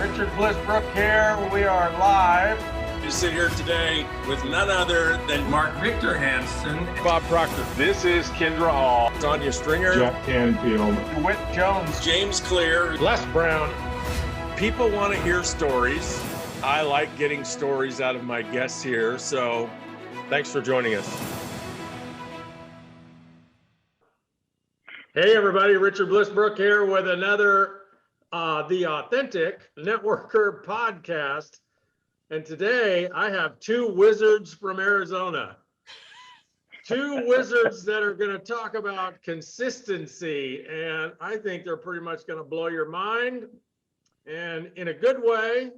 Richard Bliss Brooke here. We are live. You sit here today with none other than Mark Victor Hansen, Bob Proctor. This is Kendra Hall. Tanya Stringer, George Campbell, Whit Jones, James Clear, Les Brown. People want to hear stories. I like getting stories out of my guests here, so thanks for joining us. Hey everybody, Richard Bliss Brooke here with another The Authentic Networker podcast. And today I have two wizards from Arizona. Two wizards that are going to talk about consistency. And I think they're pretty much going to blow your mind, and in a good way,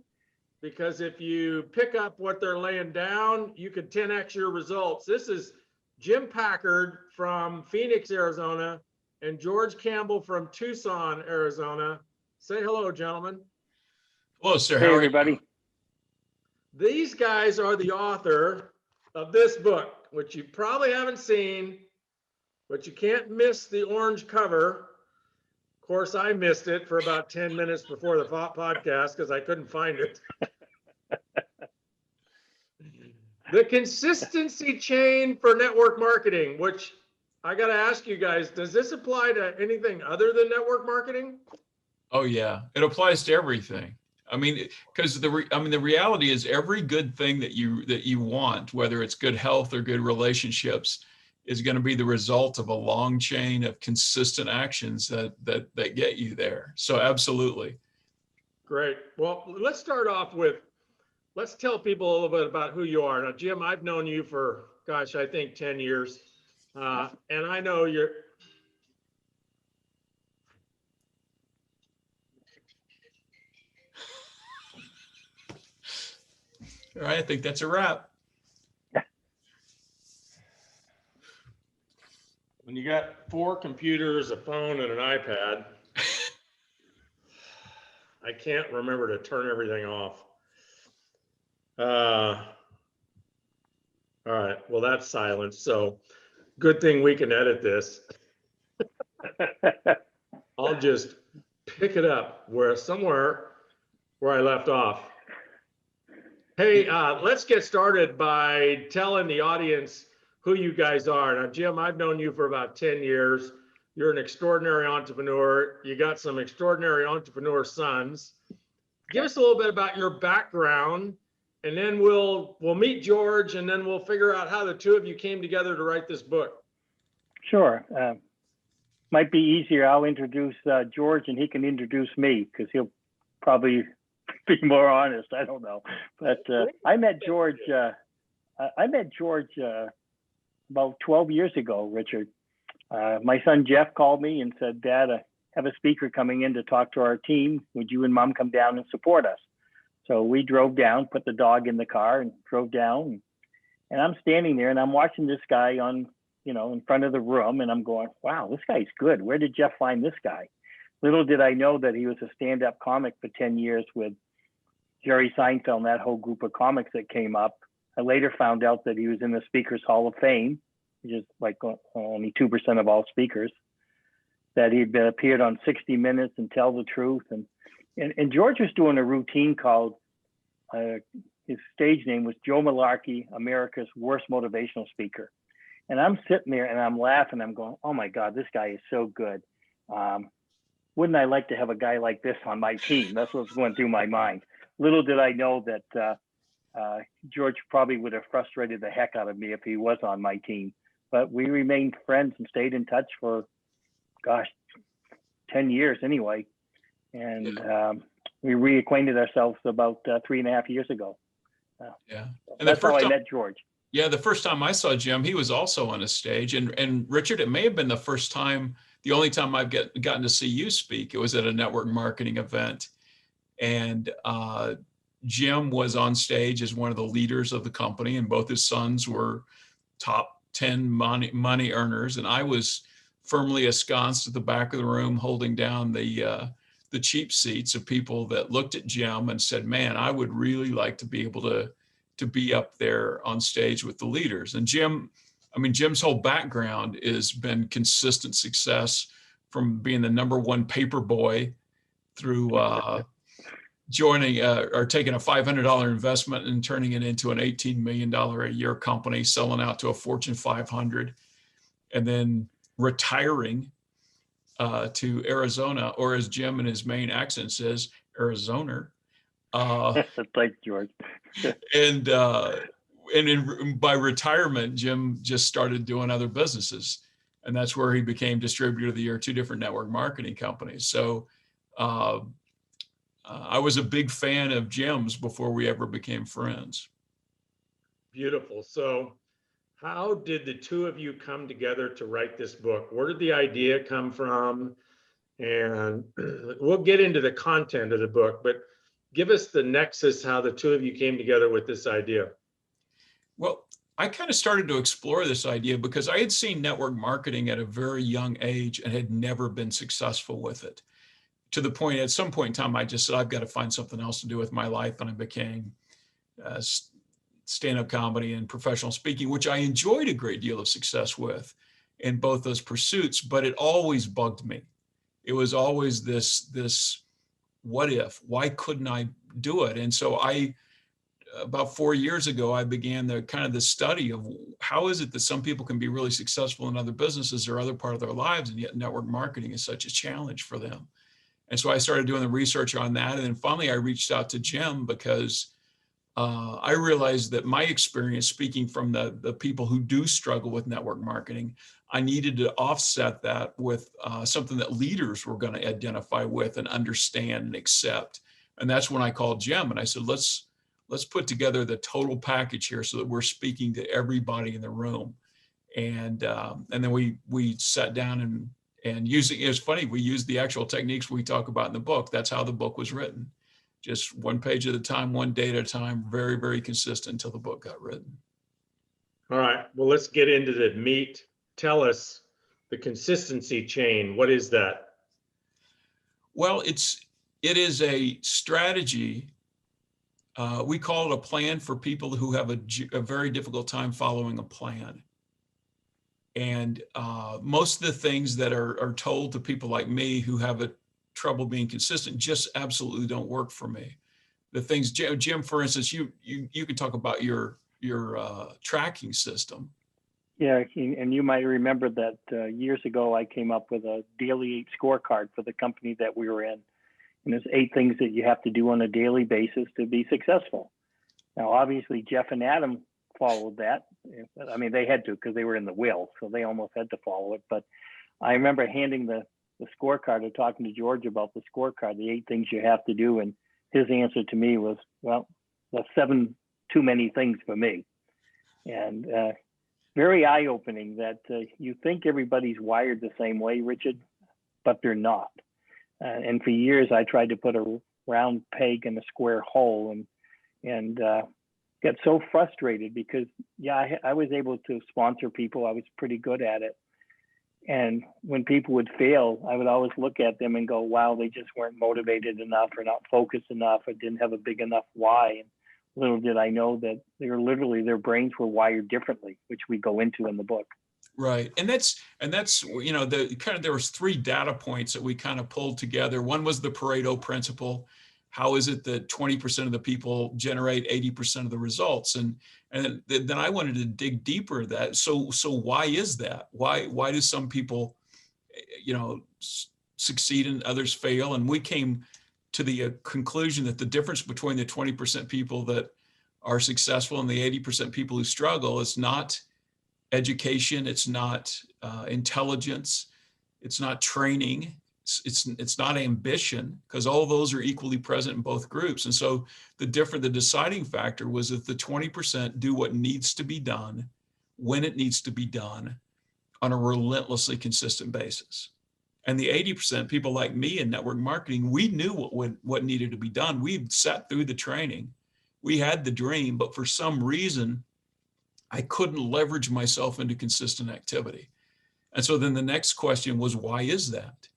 because if you pick up what they're laying down, you could 10x your results. This is Jim Packard from Phoenix, Arizona, and George Campbell from Tucson, Arizona. Say hello, gentlemen. Hello, sir. Hey, everybody. These guys are the author of this book, which you probably haven't seen, but you can't miss the orange cover. Of course, I missed it for about 10 minutes before the podcast because I couldn't find it. The consistency chain for network marketing, which I got to ask you guys, does this apply to anything other than network marketing? Oh yeah, it applies to everything. I mean, because the reality is every good thing that you want, whether it's good health or good relationships, is going to be the result of a long chain of consistent actions that get you there. So absolutely. Great. Well, let's start off with, let's tell people a little bit about who you are. Now, Jim, I've known you for, gosh, I think 10 years. And I know you're, All right, I think that's a wrap. when you got 4 computers, a phone, and an iPad, I can't remember to turn everything off. All right, well, that's silence. So good thing we can edit this. I'll just pick it up somewhere where I left off. Hey, let's get started by telling the audience who you guys are. Now, Jim, I've known you for about 10 years. You're an extraordinary entrepreneur. You got some extraordinary entrepreneur sons. Give us a little bit about your background, and then we'll meet George, and then we'll figure out how the two of you came together to write this book. Sure. Might be easier. I'll introduce George, and he can introduce me because he'll probably be more honest. I don't know. But I met George. About 12 years ago, Richard. My son Jeff called me and said, "Dad, I have a speaker coming in to talk to our team. Would you and Mom come down and support us?" So we drove down, put the dog in the car, and drove down. And I'm standing there, and I'm watching this guy in front of the room, and I'm going, "Wow, this guy's good. Where did Jeff find this guy?" Little did I know that he was a stand-up comic for 10 years with Jerry Seinfeld and that whole group of comics that came up. I later found out that he was in the Speakers Hall of Fame, which is like only 2% of all speakers, that he'd appeared on 60 Minutes and Tell the Truth. And George was doing a routine called, his stage name was Joe Malarkey, America's Worst Motivational Speaker. And I'm sitting there and I'm laughing. I'm going, "Oh my God, this guy is so good. Wouldn't I like to have a guy like this on my team?" That's what's going through my mind. Little did I know that George probably would have frustrated the heck out of me if he was on my team. But we remained friends and stayed in touch for, 10 years anyway. And we reacquainted ourselves about 3.5 years ago. Yeah. And that's how I met George. Yeah, the first time I saw Jim, he was also on a stage. And Richard, it may have been the only time I've gotten to see you speak. It was at a network marketing event. And Jim was on stage as one of the leaders of the company, and both his sons were top 10 money earners. And I was firmly ensconced at the back of the room, holding down the cheap seats of people that looked at Jim and said, "Man, I would really like to be able to be up there on stage with the leaders." And Jim's whole background has been consistent success, from being the #1 paper boy through joining or taking a $500 investment and turning it into an $18 million a year company, selling out to a Fortune 500, and then retiring to Arizona, or as Jim in his main accent says, Arizona. Thanks, George. And by retirement, Jim just started doing other businesses. And that's where he became Distributor of the Year, 2 different network marketing companies. So I was a big fan of Jim's before we ever became friends. Beautiful. So how did the two of you come together to write this book? Where did the idea come from? And we'll get into the content of the book, but give us the nexus, how the two of you came together with this idea. Well, I kind of started to explore this idea because I had seen network marketing at a very young age and had never been successful with it. To the point, at some point in time, I just said, I've got to find something else to do with my life. And I became stand-up comedy and professional speaking, which I enjoyed a great deal of success with in both those pursuits, but it always bugged me. It was always this what if, why couldn't I do it? And so about 4 years ago, I began the study of how is it that some people can be really successful in other businesses or other part of their lives, and yet network marketing is such a challenge for them. And so I started doing the research on that. And then finally, I reached out to Jim because I realized that my experience speaking from the people who do struggle with network marketing, I needed to offset that with something that leaders were going to identify with and understand and accept. And that's when I called Jim and I said, let's put together the total package here so that we're speaking to everybody in the room. And then we sat down and using, it's funny, we used the actual techniques we talk about in the book. That's how the book was written. Just one page at a time, one day at a time, very, very consistent until the book got written. All right, well, let's get into the meat. Tell us the consistency chain. What is that? Well, it is a strategy. We call it a plan for people who have a very difficult time following a plan. And most of the things that are told to people like me who have trouble being consistent just absolutely don't work for me. The things, Jim, for instance, you can talk about your tracking system. Yeah, and you might remember that years ago I came up with a daily 8 scorecard for the company that we were in. And there's 8 things that you have to do on a daily basis to be successful. Now, obviously, Jeff and Adam followed that. I mean, they had to because they were in the will, so they almost had to follow it. But I remember handing the scorecard or talking to George about the scorecard, the 8 things you have to do. And his answer to me was, well, that's 7 too many things for me. And very eye-opening that you think everybody's wired the same way, Richard, but they're not. And for years, I tried to put a round peg in a square hole and got so frustrated because, yeah, I was able to sponsor people. I was pretty good at it. And when people would fail, I would always look at them and go, wow, they just weren't motivated enough or not focused enough or didn't have a big enough why. And little did I know that their brains were wired differently, which we go into in the book. Right. And that's, there was 3 data points that we kind of pulled together. One was the Pareto principle. How is it that 20% of the people generate 80% of the results? And then I wanted to dig deeper at that. So why is that? Why do some people, succeed and others fail? And we came to the conclusion that the difference between the 20% people that are successful and the 80% people who struggle is not education, it's not intelligence, it's not training, it's not ambition, because all those are equally present in both groups. And so the deciding factor was that the 20% do what needs to be done when it needs to be done on a relentlessly consistent basis. And the 80%, people like me in network marketing, we knew what needed to be done. We'd sat through the training. We had the dream, but for some reason, I couldn't leverage myself into consistent activity. And so then the next question was, why is that?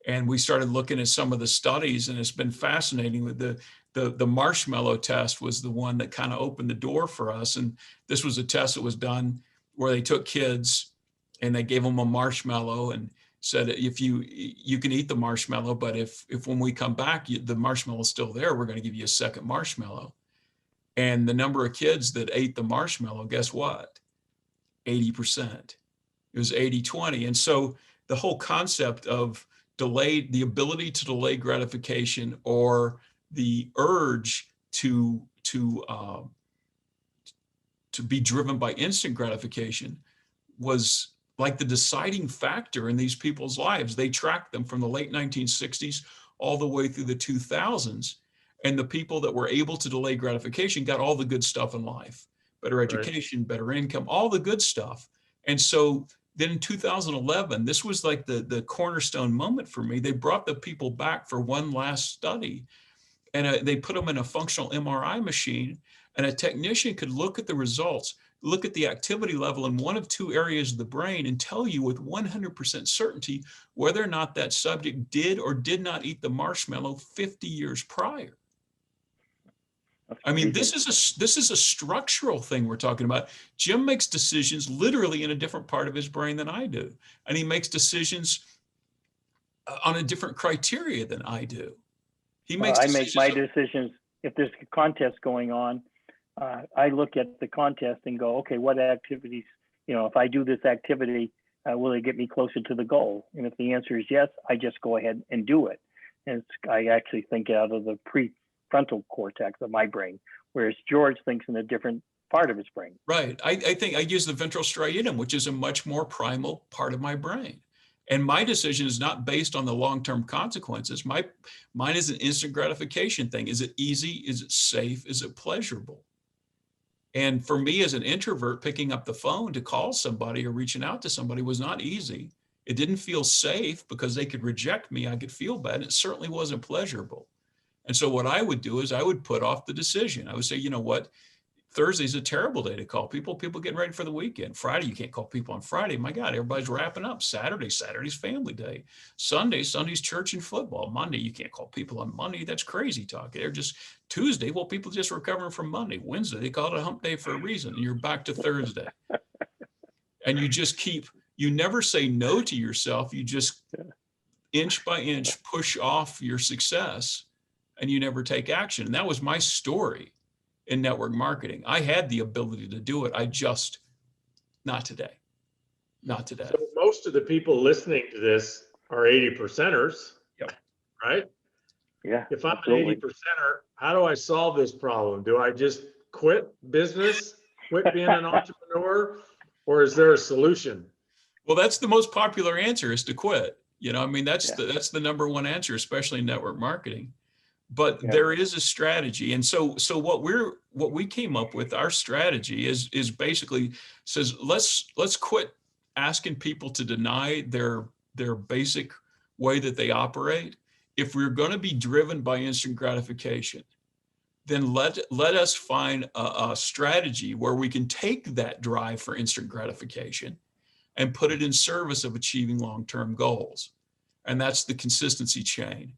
And we started looking at some of the studies, and it's been fascinating. With the marshmallow test was the one that kind of opened the door for us. And this was a test that was done where they took kids and they gave them a marshmallow, and said, if you can eat the marshmallow, but if when we come back, the marshmallow's still there, we're going to give you a second marshmallow. And the number of kids that ate the marshmallow, guess what? 80%. It was 80-20. And so the whole concept of the ability to delay gratification, or the urge to be driven by instant gratification, was like the deciding factor in these people's lives. They tracked them from the late 1960s all the way through the 2000s. And the people that were able to delay gratification got all the good stuff in life: better education, better income, all the good stuff. And so then in 2011, this was like the cornerstone moment for me. They brought the people back for one last study, and they put them in a functional MRI machine, and a technician could look at the results, look at the activity level in one of two areas of the brain, and tell you with 100% certainty whether or not that subject did or did not eat the marshmallow 50 years prior. I mean, this is a structural thing we're talking about. Jim makes decisions literally in a different part of his brain than I do. And he makes decisions on a different criteria than I do. I make my decisions. If there's a contest going on, I look at the contest and go, okay, what activities, if I do this activity, will it get me closer to the goal? And if the answer is yes, I just go ahead and do it. And I actually think out of the prefrontal cortex of my brain, whereas George thinks in a different part of his brain. Right. I think I use the ventral striatum, which is a much more primal part of my brain. And my decision is not based on the long-term consequences. Mine is an instant gratification thing. Is it easy? Is it safe? Is it pleasurable? And for me as an introvert, picking up the phone to call somebody or reaching out to somebody was not easy. It didn't feel safe because they could reject me. I could feel bad. And it certainly wasn't pleasurable. And so what I would do is I would put off the decision. I would say, you know what? Thursday's a terrible day to call people. People getting ready for the weekend. Friday, you can't call people on Friday. My God, everybody's wrapping up. Saturday's family day. Sunday's church and football. Monday, you can't call people on Monday. That's crazy talk. They're just Tuesday. Well, people just recovering from Monday. Wednesday, they call it a hump day for a reason. And you're back to Thursday. And you never say no to yourself. You just inch by inch push off your success, and you never take action. And that was my story in network marketing. I had the ability to do it. Not today. So most of the people listening to this are 80%ers. Yep. Right? Yeah. If I'm absolutely. an 80%er, how do I solve this problem? Do I just quit business, quit being an entrepreneur, or is there a solution? Well, that's the most popular answer, is to quit. That's the number one answer, especially in network marketing. But there is a strategy. And so what we came up with, our strategy is basically says, let's quit asking people to deny their basic way that they operate. If we're going to be driven by instant gratification, then let us find a strategy where we can take that drive for instant gratification and put it in service of achieving long-term goals. And that's the consistency chain.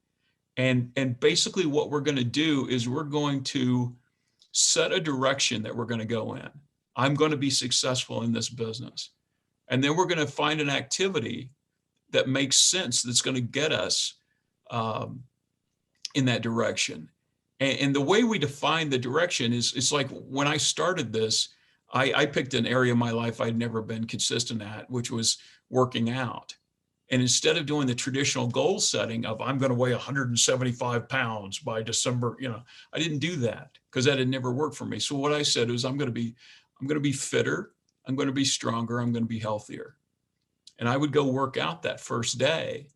And basically what we're going to do is we're going to set a direction that we're going to go in. I'm going to be successful in this business. And then we're going to find an activity that makes sense, that's going to get us in that direction. And the way we define the direction is, it's like when I started this, I picked an area of my life I'd never been consistent at, which was working out. And instead of doing the traditional goal setting of I'm going to weigh 175 pounds by December, I didn't do that because that had never worked for me. So what I said was I'm going to be fitter, I'm going to be stronger, I'm going to be healthier. And I would go work out that first day.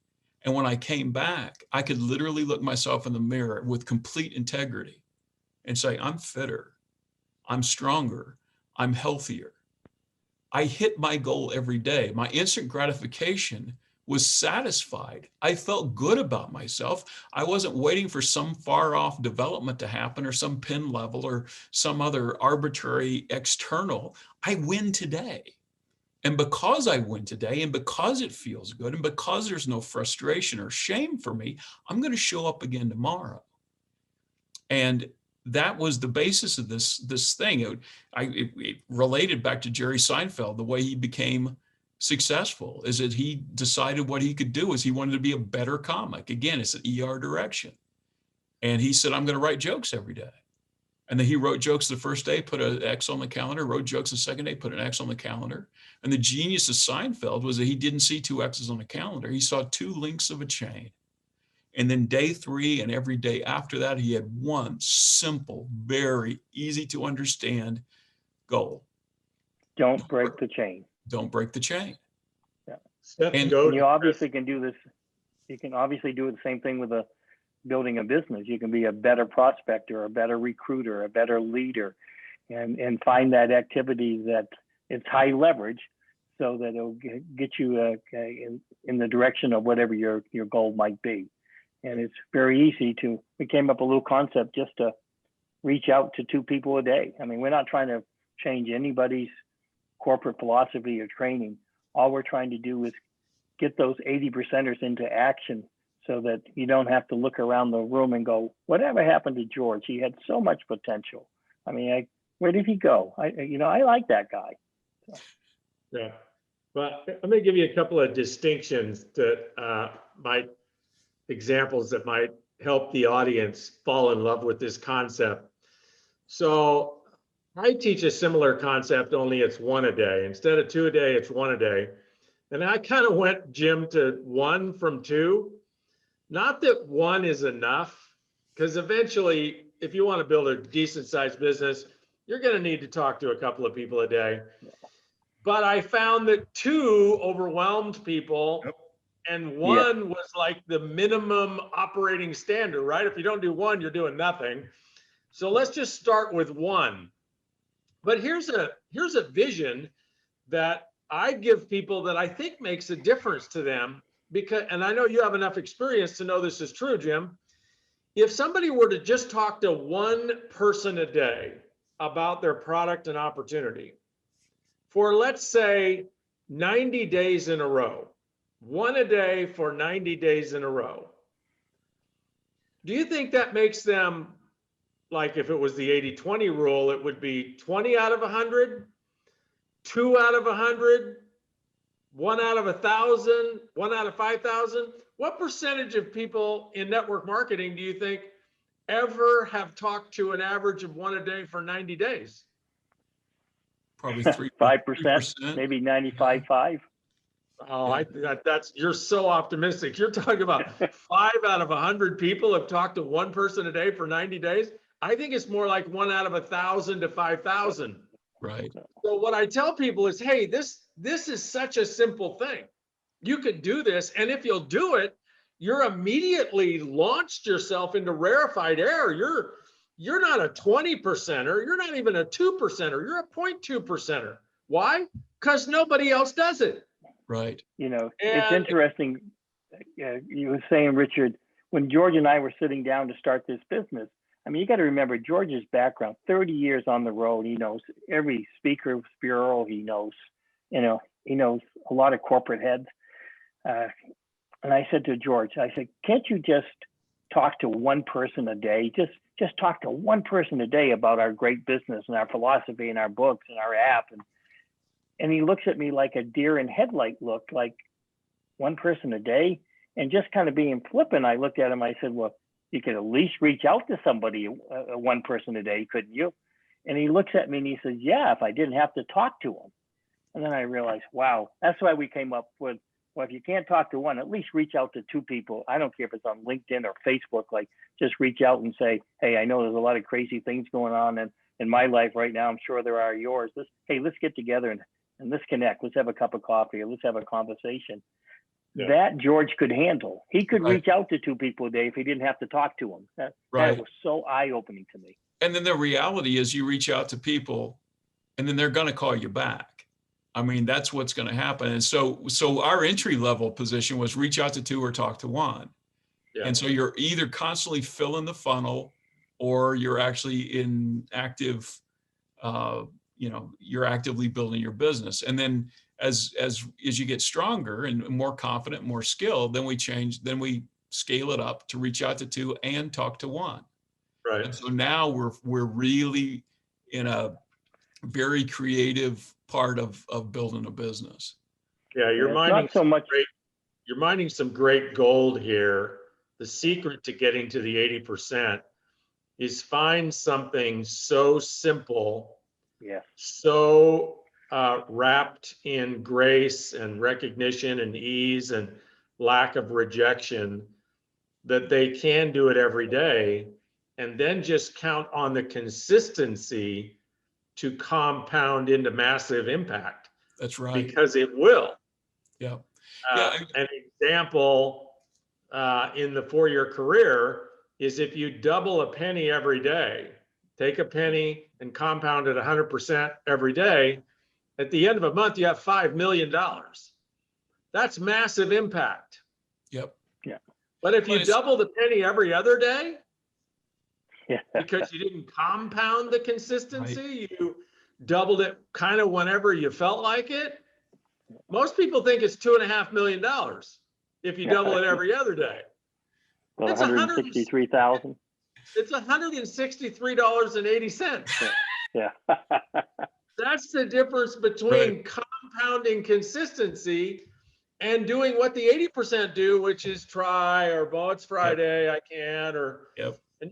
And when I came back, I could literally look myself in the mirror with complete integrity and say, I'm fitter, I'm stronger, I'm healthier. I hit my goal every day. My instant gratification was satisfied. I felt good about myself. I wasn't waiting for some far off development to happen or some pin level or some other arbitrary external. I win today. And because I win today, and because it feels good, and because there's no frustration or shame for me, I'm going to show up again tomorrow. And that was the basis of this thing. It related back to Jerry Seinfeld, the way he became successful is that he decided what he could do is he wanted to be a better comic. Again, it's an ER direction. And he said, I'm going to write jokes every day. And then he wrote jokes the first day, put an X on the calendar, wrote jokes the second day, put an X on the calendar. And the genius of Seinfeld was that he didn't see two X's on the calendar. He saw two links of a chain. And then day 3 and every day after that, he had one simple, very easy to understand goal. Don't break the chain. Don't break the chain. Seth, And go And you to obviously can do this. You can obviously do the same thing with building a business. You can be a better prospector, a better recruiter, a better leader, and find that activity that it's high leverage, so that it'll get you in the direction of whatever your goal might be. And it's very easy we came up with a little concept just to reach out to 2 people a day. I mean, we're not trying to change anybody's corporate philosophy or training. All we're trying to do is get those 80%ers into action, so that you don't have to look around the room and go, whatever happened to George? He had so much potential. I mean, where did he go? I like that guy. Yeah. Well, let me give you a couple of distinctions that examples that might help the audience fall in love with this concept. So I teach a similar concept, only it's 1 a day. Instead of 2 a day, it's 1 a day. And I kind of went, Jim, to 1 from 2. Not that 1 is enough, because eventually, if you want to build a decent sized business, you're going to need to talk to a couple of people a day. But I found that 2 overwhelmed people, and 1 was like the minimum operating standard, right? If you don't do 1, you're doing nothing. So let's just start with 1. But here's a vision that I give people that I think makes a difference to them, because, and I know you have enough experience to know this is true, Jim. If somebody were to just talk to 1 person a day about their product and opportunity for, let's say, 90 days in a row, 1 a day for 90 days in a row, do you think that makes them, like if it was the 80-20 rule, it would be 20 out of 100, 2 out of 100, 1 out of 1,000, 1 out of 5,000? What percentage of people in network marketing do you think ever have talked to an average of 1 a day for 90 days? Probably 3%, 5%, maybe 95.5. Oh, that's you're so optimistic. You're talking about 5 out of 100 people have talked to 1 person a day for 90 days. I think it's more like 1 out of 1,000 to 5,000. Right. So what I tell people is, hey, this is such a simple thing. You could do this, and if you'll do it, you're immediately launched yourself into rarefied air. You're not a 20%er. You're not even a 2%er. You're a 0.2%er. Why? Because nobody else does it. Right. It's interesting. You were saying, Richard, when George and I were sitting down to start this business, I mean, you got to remember George's background, 30 years on the road. He knows every speaker bureau. He knows a lot of corporate heads. And I said to George, I said, can't you just talk to 1 person a day? Just talk to 1 person a day about our great business and our philosophy and our books and our app. And he looks at me like a deer in headlight look, like 1 person a day. And just kind of being flippant, I looked at him, I said, well, you could at least reach out to somebody, 1 person a day, couldn't you? And he looks at me and he says, yeah, if I didn't have to talk to him. And then I realized, wow, that's why we came up with, well, if you can't talk to 1, at least reach out to 2 people. I don't care if it's on LinkedIn or Facebook, like just reach out and say, hey, I know there's a lot of crazy things going on in my life right now. I'm sure there are yours. Let's get together and let's connect. Let's have a cup of coffee, or let's have a conversation. Yeah. That George could handle. He could reach out to 2 people a day if he didn't have to talk to them. That was so eye-opening to me. And then the reality is you reach out to people and then they're going to call you back. I mean, that's what's going to happen. And so our entry level position was reach out to 2 or talk to 1. Yeah. And so you're either constantly filling the funnel or you're actually in active, you're actively building your business. And then as you get stronger and more confident, more skilled, then we scale it up to reach out to 2 and talk to 1. Right. And so now we're really in a very creative part of building a business. Yeah, you're It's mining not so much. you're mining some great gold here. The secret to getting to the 80% is find something so simple, Yes. so wrapped in grace and recognition and ease and lack of rejection that they can do it every day, and then just count on the consistency to compound into massive impact, That's right. because it will. Yeah. An example in the 4-year career is if you double a penny every day, take a penny and compound it 100% every day, at the end of a month, you have $5 million. That's massive impact. Yep. Yeah. But if you double the penny every other day, Yeah. because you didn't compound the consistency, you doubled it kind of whenever you felt like it. Most people think it's $2.5 million if you double it every other day. Well, It's 163,000. It's $163.80. Yeah. That's the difference between compounding consistency and doing what the 80% do, which is try, or oh, it's Friday, I can't, or and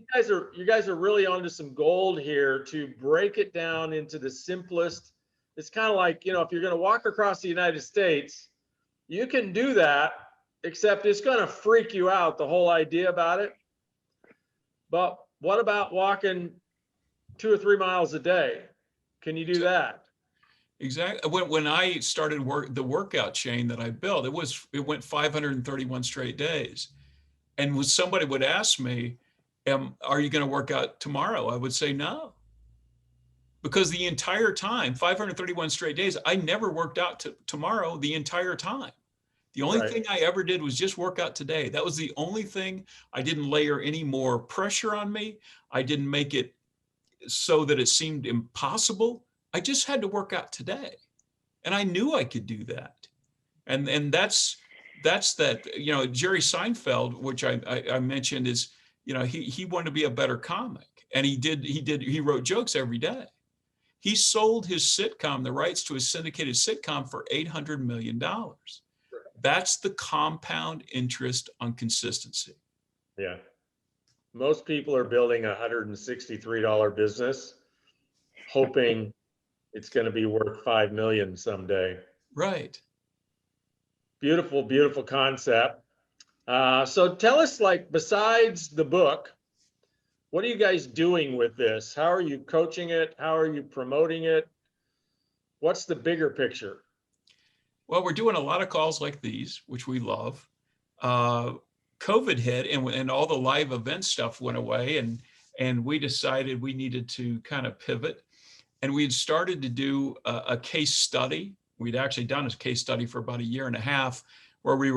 you guys are really onto some gold here to break it down into the simplest. It's kind of like, if you're going to walk across the United States, you can do that, except it's going to freak you out, the whole idea about it. But what about walking 2 or 3 miles a day? Can you do that? Exactly. When I started the workout chain that I built, it went 531 straight days. And when somebody would ask me, are you going to work out tomorrow? I would say no. Because the entire time, 531 straight days, I never worked out tomorrow the entire time. The only thing I ever did was just work out today. That was the only thing. I didn't layer any more pressure on me. I didn't make it so that it seemed impossible. I just had to work out today. And I knew I could do that. And that's that, Jerry Seinfeld, which I mentioned, is, he wanted to be a better comic. And he wrote jokes every day. He sold his sitcom, the rights to his syndicated sitcom, for $800 million. That's the compound interest on consistency. Yeah. Most people are building a $163 business, hoping it's going to be worth 5 million someday. Right. Beautiful, beautiful concept. So tell us, besides the book, what are you guys doing with this? How are you coaching it? How are you promoting it? What's the bigger picture? Well, we're doing a lot of calls like these, which we love. COVID hit, and all the live event stuff went away, and we decided we needed to kind of pivot. And we had started to do a case study. We'd actually done a case study for about 1.5 years, where we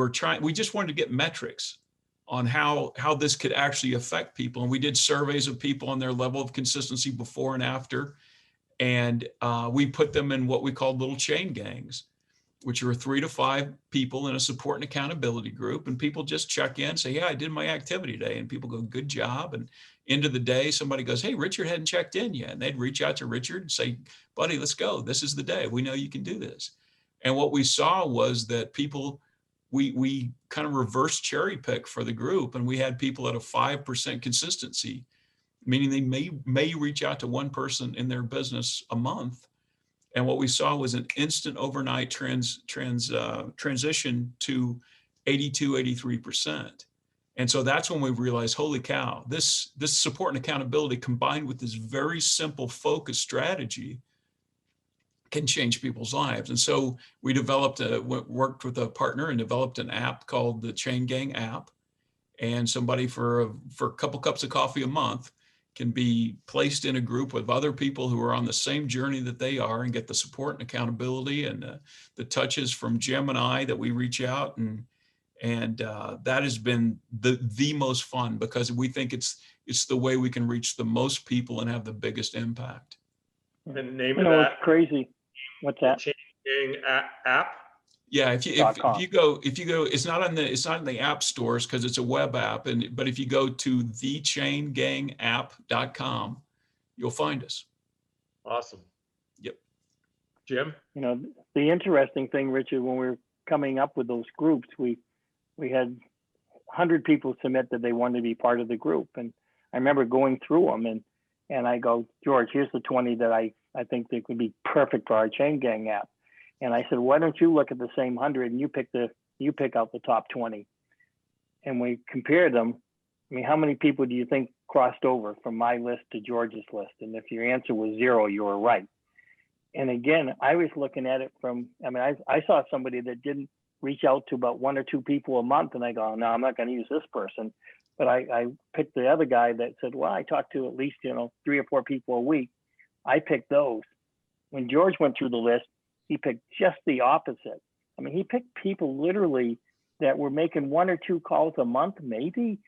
just wanted to get metrics on how this could actually affect people. And we did surveys of people on their level of consistency before and after. And we put them in what we called little chain gangs, which are 3 to 5 people in a support and accountability group. And people just check in, say, yeah, I did my activity today. And people go, good job. And end of the day, somebody goes, hey, Richard hadn't checked in yet. And they'd reach out to Richard and say, buddy, let's go. This is the day. We know you can do this. And what we saw was that people, we kind of reverse cherry pick for the group. And we had people at a 5% consistency, meaning they may reach out to one person in their business a month. And what we saw was an instant overnight transition to 82, 83%. And so that's when we realized, holy cow, this support and accountability combined with this very simple focus strategy can change people's lives. And so we worked with a partner and developed an app called the Chain Gang app. And somebody for a couple cups of coffee a month can be placed in a group with other people who are on the same journey that they are and get the support and accountability and the touches from Jim and I that we reach out. And that has been the most fun, because we think it's the way we can reach the most people and have the biggest impact. The name of that? It's crazy. What's that? Chain Gang app? Yeah, if you go, it's not in the app stores because it's a web app, but if you go to thechaingangApp.com, you'll find us. Awesome. Yep. Jim? The interesting thing, Richard, when we're coming up with those groups, we had 100 people submit that they wanted to be part of the group. And I remember going through them and I go, George, here's the 20 that I think they could be perfect for our chain gang app. And I said, why don't you look at the same 100 and you pick out the top 20. And we compared them. I mean, how many people do you think crossed over from my list to George's list? And if your answer was 0, you were right. And again, I was looking at it from, I mean, I saw somebody that didn't reach out to about 1 or 2 people a month. And I go, no, I'm not going to use this person. But I picked the other guy that said, well, I talked to at least, 3 or 4 people a week. I picked those. When George went through the list, he picked just the opposite. I mean, he picked people literally that were making 1 or 2 calls a month, maybe.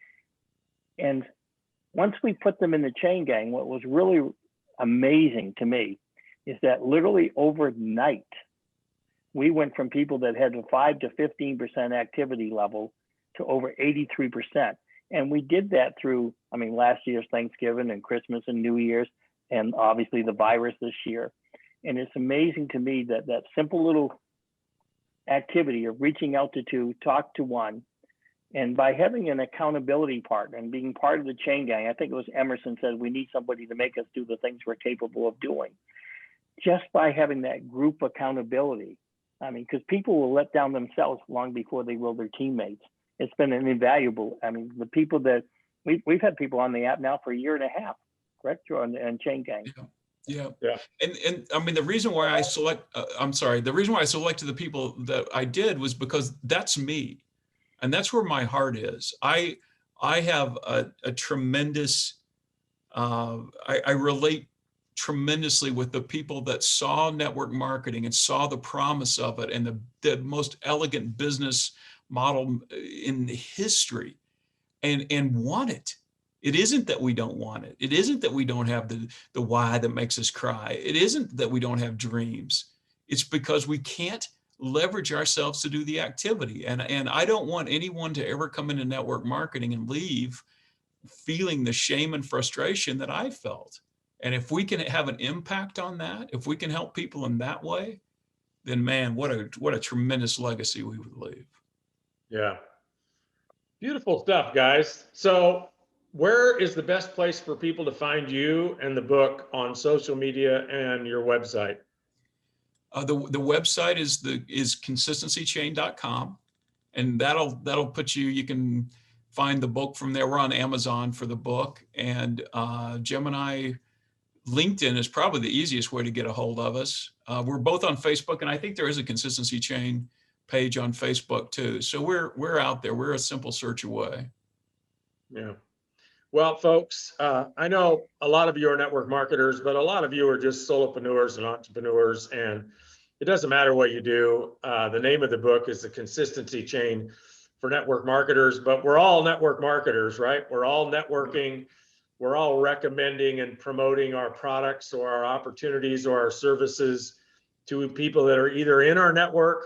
And once we put them in the chain gang, what was really amazing to me is that literally overnight, we went from people that had a 5 to 15% activity level to over 83%. And we did that through, I mean, last year's Thanksgiving and Christmas and New Year's, and obviously the virus this year. And it's amazing to me that that simple little activity of reaching out to 2, talk to 1, and by having an accountability partner and being part of the chain gang, I think it was Emerson said, we need somebody to make us do the things we're capable of doing. Just by having that group accountability. I mean, because people will let down themselves long before they will their teammates. It's been an invaluable, I mean, the people that, we've had people on the app now for 1.5 years, correct? And chain gang. Yeah. And I mean, the reason why I the reason why I selected the people that I did was because that's me. And that's where my heart is. I have a tremendous, I relate tremendously with the people that saw network marketing and saw the promise of it and the most elegant business model in history and want it. It isn't that we don't want it. It isn't that we don't have the why that makes us cry. It isn't that we don't have dreams. It's because we can't leverage ourselves to do the activity. And I don't want anyone to ever come into network marketing and leave feeling the shame and frustration that I felt. And if we can have an impact on that, if we can help people in that way, then man, what a tremendous legacy we would leave. Yeah. Beautiful stuff, guys. So where is the best place for people to find you and the book on social media and your website? The website is consistencychain.com, and that'll put you can find the book from there. We're on Amazon for the book, and Gemini, LinkedIn is probably the easiest way to get a hold of us. We're both on Facebook, and I think there is a Consistency Chain page on Facebook too. So we're out there. We're a simple search away. Yeah. Well, folks, I know a lot of you are network marketers, but a lot of you are just solopreneurs and entrepreneurs, and it doesn't matter what you do. The name of the book is The Consistency Chain for Network Marketers, but we're all network marketers, right? We're all networking. We're all recommending and promoting our products or our opportunities or our services to people that are either in our network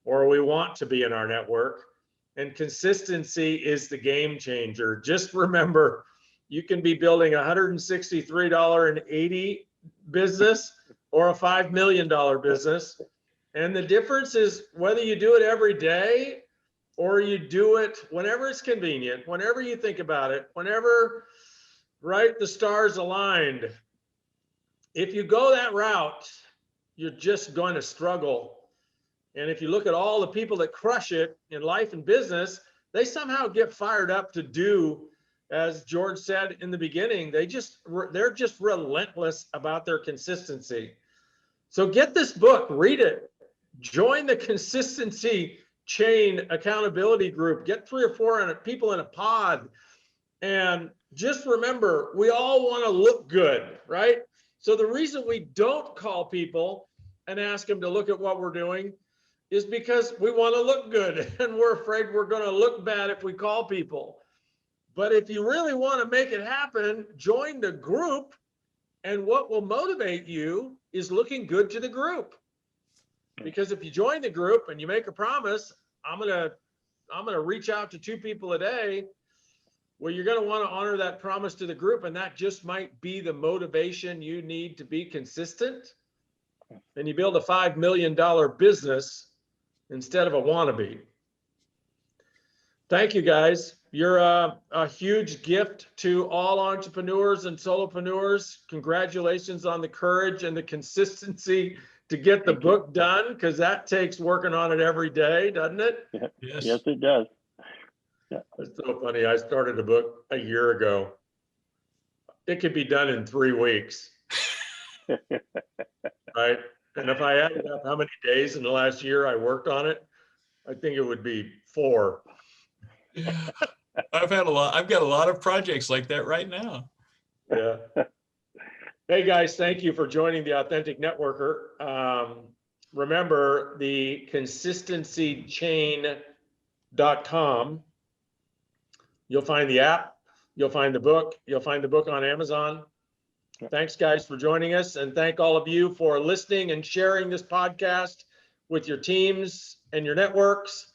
or we want to be in our network. And consistency is the game changer. Just remember, you can be building a $163.80 business or a $5 million business. And the difference is whether you do it every day or you do it whenever it's convenient, whenever you think about it, whenever, right, the stars aligned. If you go that route, you're just going to struggle. And if you look at all the people that crush it in life and business, they somehow get fired up to do, as George said in the beginning, they're just relentless about their consistency. So get this book, read it, join the Consistency Chain accountability group, get 3 or 4 people in a pod. And just remember, we all want to look good, right? So the reason we don't call people and ask them to look at what we're doing is because we want to look good and we're afraid we're going to look bad if we call people. But if you really want to make it happen, join the group, and what will motivate you is looking good to the group. Because if you join the group and you make a promise, I'm gonna reach out to 2 people a day, well, you're going to want to honor that promise to the group, and that just might be the motivation you need to be consistent. And you build a $5 million business instead of a wannabe. Thank you, guys. You're a huge gift to all entrepreneurs and solopreneurs. Congratulations on the courage and the consistency to get the book done, because that takes working on it every day, doesn't it? Yes. Yes, it does. It's so funny. I started a book a year ago. It could be done in 3 weeks. Right? And if I added up how many days in the last year I worked on it, I think it would be 4. Yeah. I've got a lot of projects like that right now. Yeah. Hey guys, thank you for joining the Authentic Networker. Remember the consistencychain.com. You'll find the app, you'll find the book, you'll find the book on Amazon. Thanks guys for joining us, and thank all of you for listening and sharing this podcast with your teams and your networks.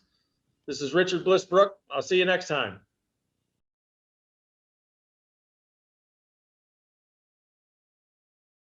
This is Richard Bliss Brooke. I'll see you next time.